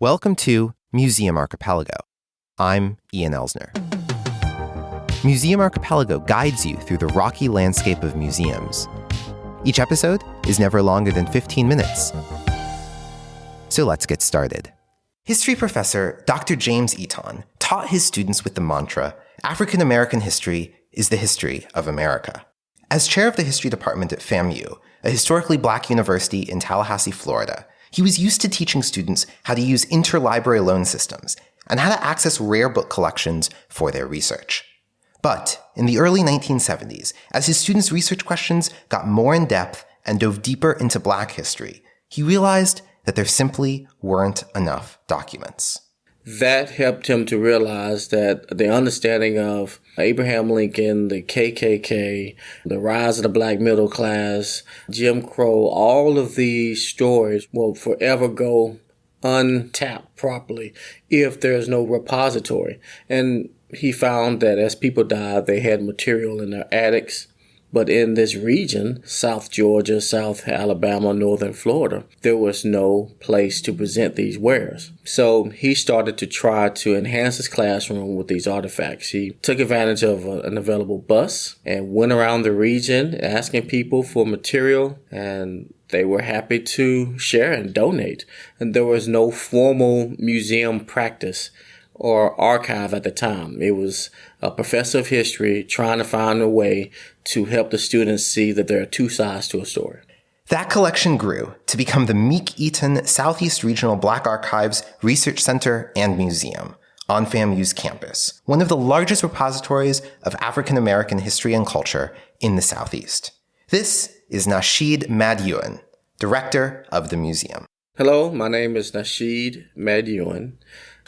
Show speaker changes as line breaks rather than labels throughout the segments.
Welcome to Museum Archipelago. I'm Ian Elsner. Museum Archipelago guides you through the rocky landscape of museums. Each episode is never longer than 15 minutes. So let's get started. History professor Dr. James Eaton taught his students with the mantra, African American history is the history of America. As chair of the history department at FAMU, a historically black university in Tallahassee, Florida, he was used to teaching students how to use interlibrary loan systems and how to access rare book collections for their research. But in the early 1970s, as his students' research questions got more in depth and dove deeper into black history, he realized that there simply weren't enough documents.
That helped him to realize that the understanding of Abraham Lincoln, the KKK, the rise of the black middle class, Jim Crow, all of these stories will forever go untapped properly if there's no repository. And he found that as people died, they had material in their attics. But in this region, South Georgia, South Alabama, Northern Florida, there was no place to present these wares. So he started to try to enhance his classroom with these artifacts. He took advantage of an available bus and went around the region asking people for material, and they were happy to share and donate. And there was no formal museum practice or archive at the time. It was a professor of history trying to find a way to help the students see that there are two sides to a story.
That collection grew to become the Meek-Eaton Southeast Regional Black Archives Research Center and Museum on FAMU's campus, one of the largest repositories of African American history and culture in the Southeast. This is Nashid Madyun, director of the museum.
Hello, my name is Nashid Madyun.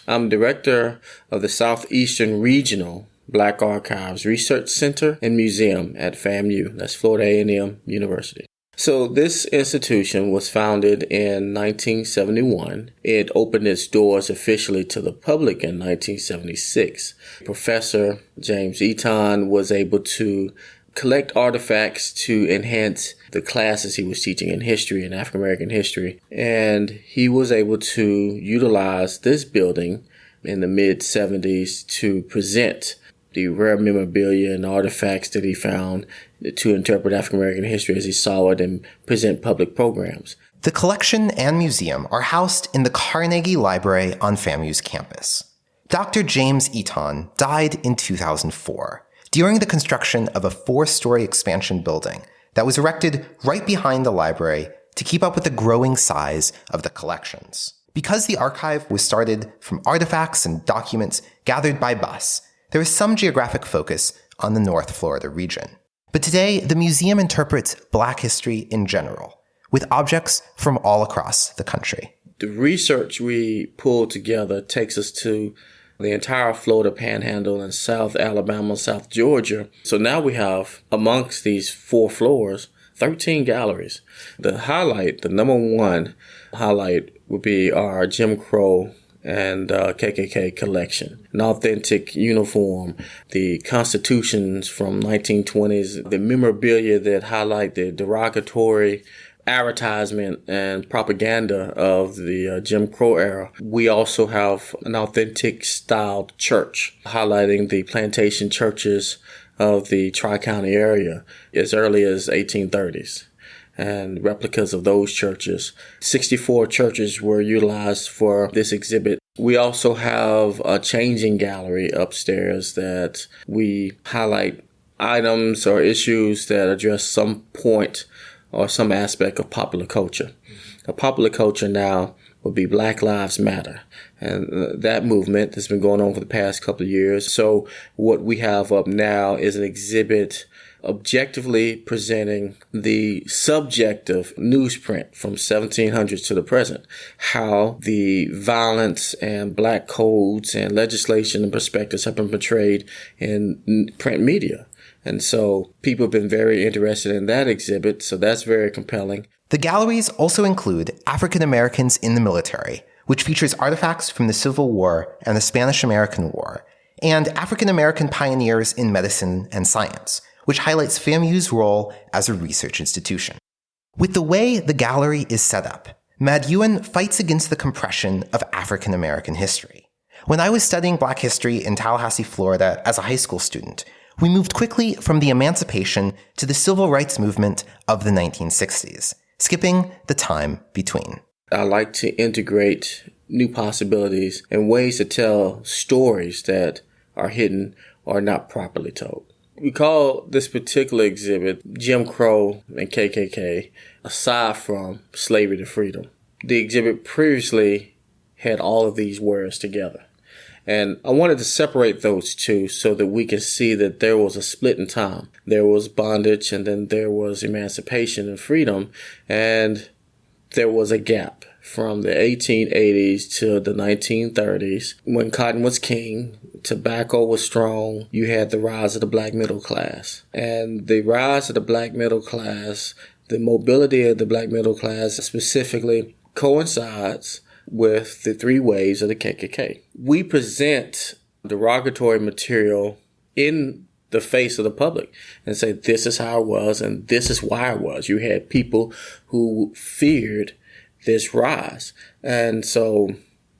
I'm director of the Southeastern Regional Black Archives Research Center and Museum at FAMU. That's Florida A&M University. So this institution was founded in 1971. It opened its doors officially to the public in 1976. Professor James Eaton was able to collect artifacts to enhance the classes he was teaching in history and African American history. And he was able to utilize this building in the mid-70s to present the rare memorabilia and artifacts that he found to interpret African American history as he saw it and present public programs.
The collection and museum are housed in the Carnegie Library on FAMU's campus. Dr. James Eaton died in 2004 during the construction of a 4-story expansion building that was erected right behind the library to keep up with the growing size of the collections. Because the archive was started from artifacts and documents gathered by bus, there is some geographic focus on the North Florida region. But today, the museum interprets Black history in general, with objects from all across the country.
The research we pulled together takes us to the entire Florida Panhandle and South Alabama, South Georgia. So now we have, amongst these 4 floors, 13 galleries. The highlight, the number one highlight, would be our Jim Crow and KKK collection. An authentic uniform, the constitutions from 1920s, the memorabilia that highlight the derogatory advertisement and propaganda of the Jim Crow era. We also have an authentic styled church highlighting the plantation churches of the Tri-County area as early as 1830s. And replicas of those churches. 64 churches were utilized for this exhibit. We also have a changing gallery upstairs that we highlight items or issues that address some point or some aspect of popular culture. A popular culture now would be Black Lives Matter. And that movement has been going on for the past couple of years. So what we have up now is an exhibit objectively presenting the subjective newsprint from 1700s to the present, how the violence and black codes and legislation and perspectives have been portrayed in print media. And so people have been very interested in that exhibit, so that's very compelling.
The galleries also include African Americans in the military, which features artifacts from the Civil War and the Spanish-American War, and African American pioneers in medicine and science, which highlights FAMU's role as a research institution. With the way the gallery is set up, Madyun fights against the compression of African American history. When I was studying Black history in Tallahassee, Florida as a high school student, we moved quickly from the emancipation to the civil rights movement of the 1960s, skipping the time between.
I like to integrate new possibilities and ways to tell stories that are hidden or not properly told. We call this particular exhibit Jim Crow and KKK, aside from slavery to freedom. The exhibit previously had all of these words together. And I wanted to separate those two so that we can see that there was a split in time. There was bondage, and then there was emancipation and freedom, and there was a gap from the 1880s to the 1930s when cotton was king, tobacco was strong. You had the rise of the black middle class. And the rise of the black middle class, the mobility of the black middle class specifically coincides with the three waves of the KKK. We present derogatory material in the face of the public and say, this is how it was and this is why it was. You had people who feared this rise. And so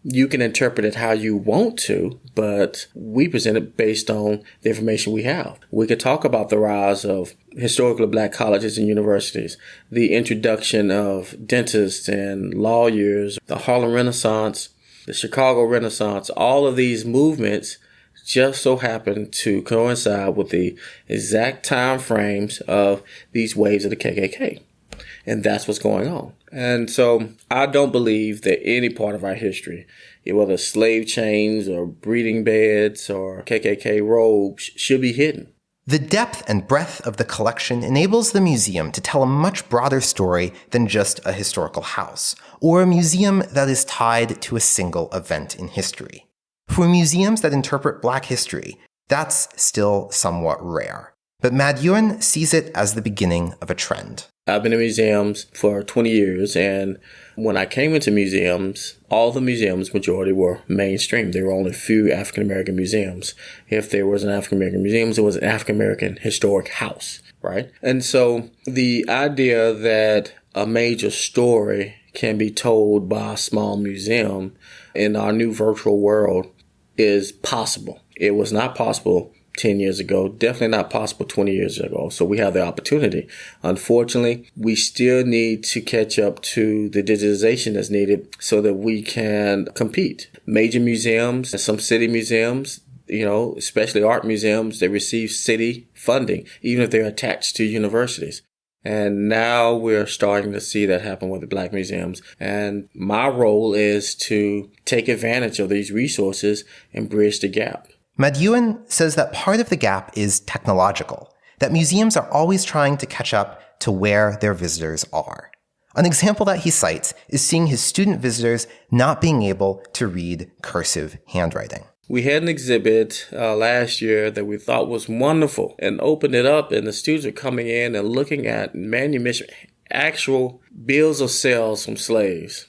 you can interpret it how you want to, but we present it based on the information we have. We could talk about the rise of historically black colleges and universities, the introduction of dentists and lawyers, the Harlem Renaissance, the Chicago Renaissance. All of these movements just so happen to coincide with the exact time frames of these waves of the KKK. And that's what's going on. And so I don't believe that any part of our history, whether slave chains or breeding beds or KKK robes, should be hidden.
The depth and breadth of the collection enables the museum to tell a much broader story than just a historical house, or a museum that is tied to a single event in history. For museums that interpret Black history, that's still somewhat rare. But Madyun sees it as the beginning of a trend.
I've been in museums for 20 years, and when I came into museums, all the museums, majority were mainstream. There were only a few African-American museums. If there was an African-American museum, it was an African-American historic house, right? And so the idea that a major story can be told by a small museum in our new virtual world is possible. It was not possible 10 years ago, definitely not possible 20 years ago. So we have the opportunity. Unfortunately, we still need to catch up to the digitization that's needed so that we can compete. Major museums and some city museums, especially art museums, they receive city funding, even if they're attached to universities. And now we're starting to see that happen with the Black museums. And my role is to take advantage of these resources and bridge the gap.
Madyun says that part of the gap is technological, that museums are always trying to catch up to where their visitors are. An example that he cites is seeing his student visitors not being able to read cursive handwriting.
We had an exhibit last year that we thought was wonderful and opened it up, and the students are coming in and looking at Manumission, actual bills of sales from slaves.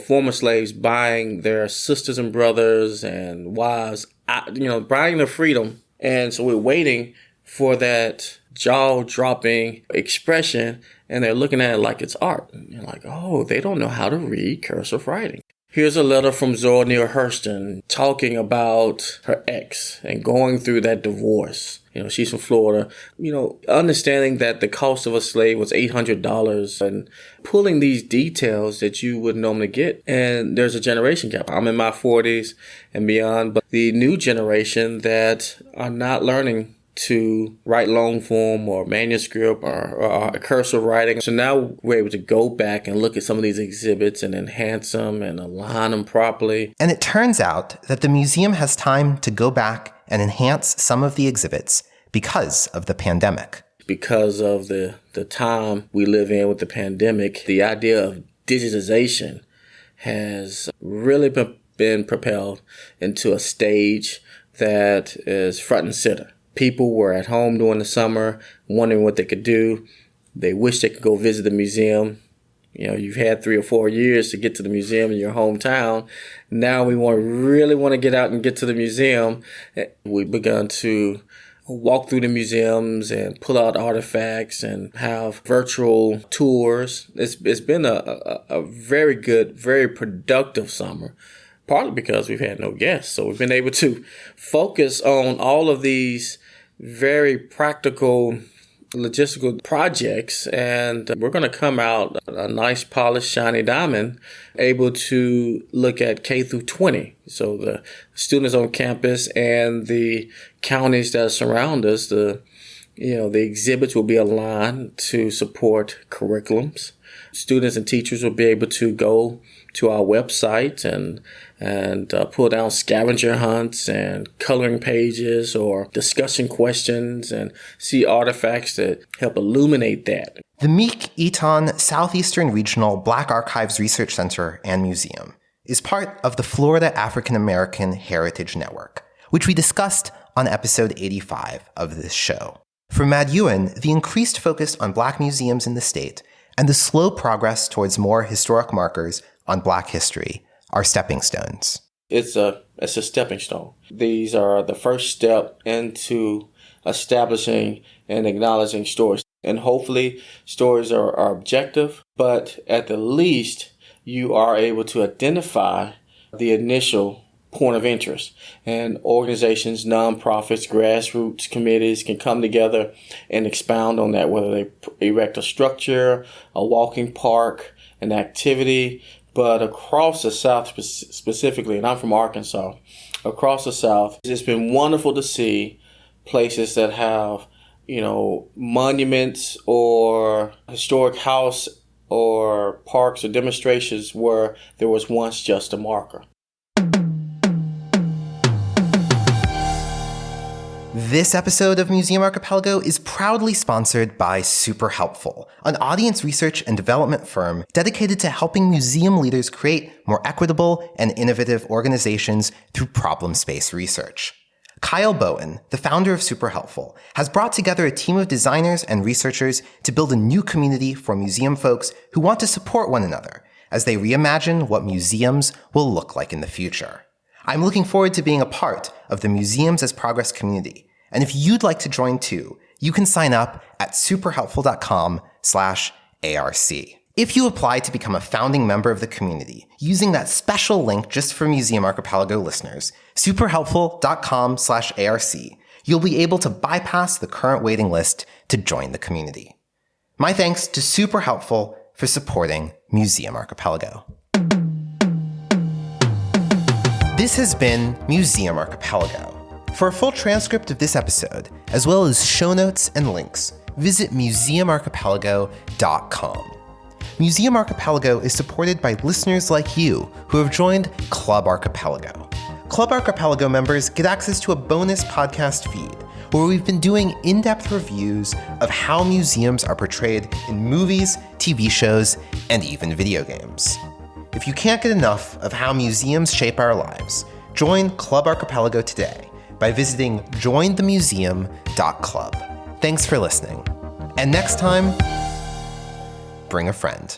Former slaves buying their sisters and brothers and wives, buying their freedom. And so we're waiting for that jaw-dropping expression, and they're looking at it like it's art. And you're like, oh, they don't know how to read cursive writing. Here's a letter from Zora Neale Hurston talking about her ex and going through that divorce. She's from Florida. Understanding that the cost of a slave was $800 and pulling these details that you would normally get. And there's a generation gap. I'm in my 40s and beyond, but the new generation that are not learning to write long form or manuscript or cursive writing. So now we're able to go back and look at some of these exhibits and enhance them and align them properly.
And it turns out that the museum has time to go back and enhance some of the exhibits because of the pandemic.
Because of the time we live in with the pandemic, the idea of digitization has really been propelled into a stage that is front and center. People were at home during the summer wondering what they could do. They wish they could go visit the museum. You've had 3 or 4 years to get to the museum in your hometown. Now we really want to get out and get to the museum. We've begun to walk through the museums and pull out artifacts and have virtual tours. It's been a very good, very productive summer, partly because we've had no guests. So we've been able to focus on all of these very practical logistical projects, and we're going to come out a nice, polished, shiny diamond, able to look at K through 20. So the students on campus and the counties that surround us, the exhibits will be aligned to support curriculums. Students and teachers will be able to go to our website and pull down scavenger hunts and coloring pages or discussion questions and see artifacts that help illuminate that.
The Meek-Eaton Southeastern Regional Black Archives Research Center and Museum is part of the Florida African American Heritage Network, which we discussed on episode 85 of this show. For Madyun, the increased focus on Black museums in the state and the slow progress towards more historic markers on Black history are stepping stones.
It's a stepping stone. These are the first step into establishing and acknowledging stories. And hopefully stories are objective, but at the least you are able to identify the initial point of interest. And organizations, nonprofits, grassroots committees can come together and expound on that, whether they erect a structure, a walking park, an activity. But across the South specifically, and I'm from Arkansas, across the South, it's been wonderful to see places that have, monuments or historic house or parks or demonstrations where there was once just a marker.
This episode of Museum Archipelago is proudly sponsored by SuperHelpful, an audience research and development firm dedicated to helping museum leaders create more equitable and innovative organizations through problem space research. Kyle Bowen, the founder of SuperHelpful, has brought together a team of designers and researchers to build a new community for museum folks who want to support one another as they reimagine what museums will look like in the future. I'm looking forward to being a part of the Museums as Progress community. And if you'd like to join too, you can sign up at superhelpful.com/ARC. If you apply to become a founding member of the community using that special link just for Museum Archipelago listeners, superhelpful.com/ARC, you'll be able to bypass the current waiting list to join the community. My thanks to SuperHelpful for supporting Museum Archipelago. This has been Museum Archipelago. For a full transcript of this episode, as well as show notes and links, visit museumarchipelago.com. Museum Archipelago is supported by listeners like you who have joined Club Archipelago. Club Archipelago members get access to a bonus podcast feed where we've been doing in-depth reviews of how museums are portrayed in movies, TV shows, and even video games. If you can't get enough of how museums shape our lives, join Club Archipelago today by visiting jointhemuseum.club. Thanks for listening. And next time, bring a friend.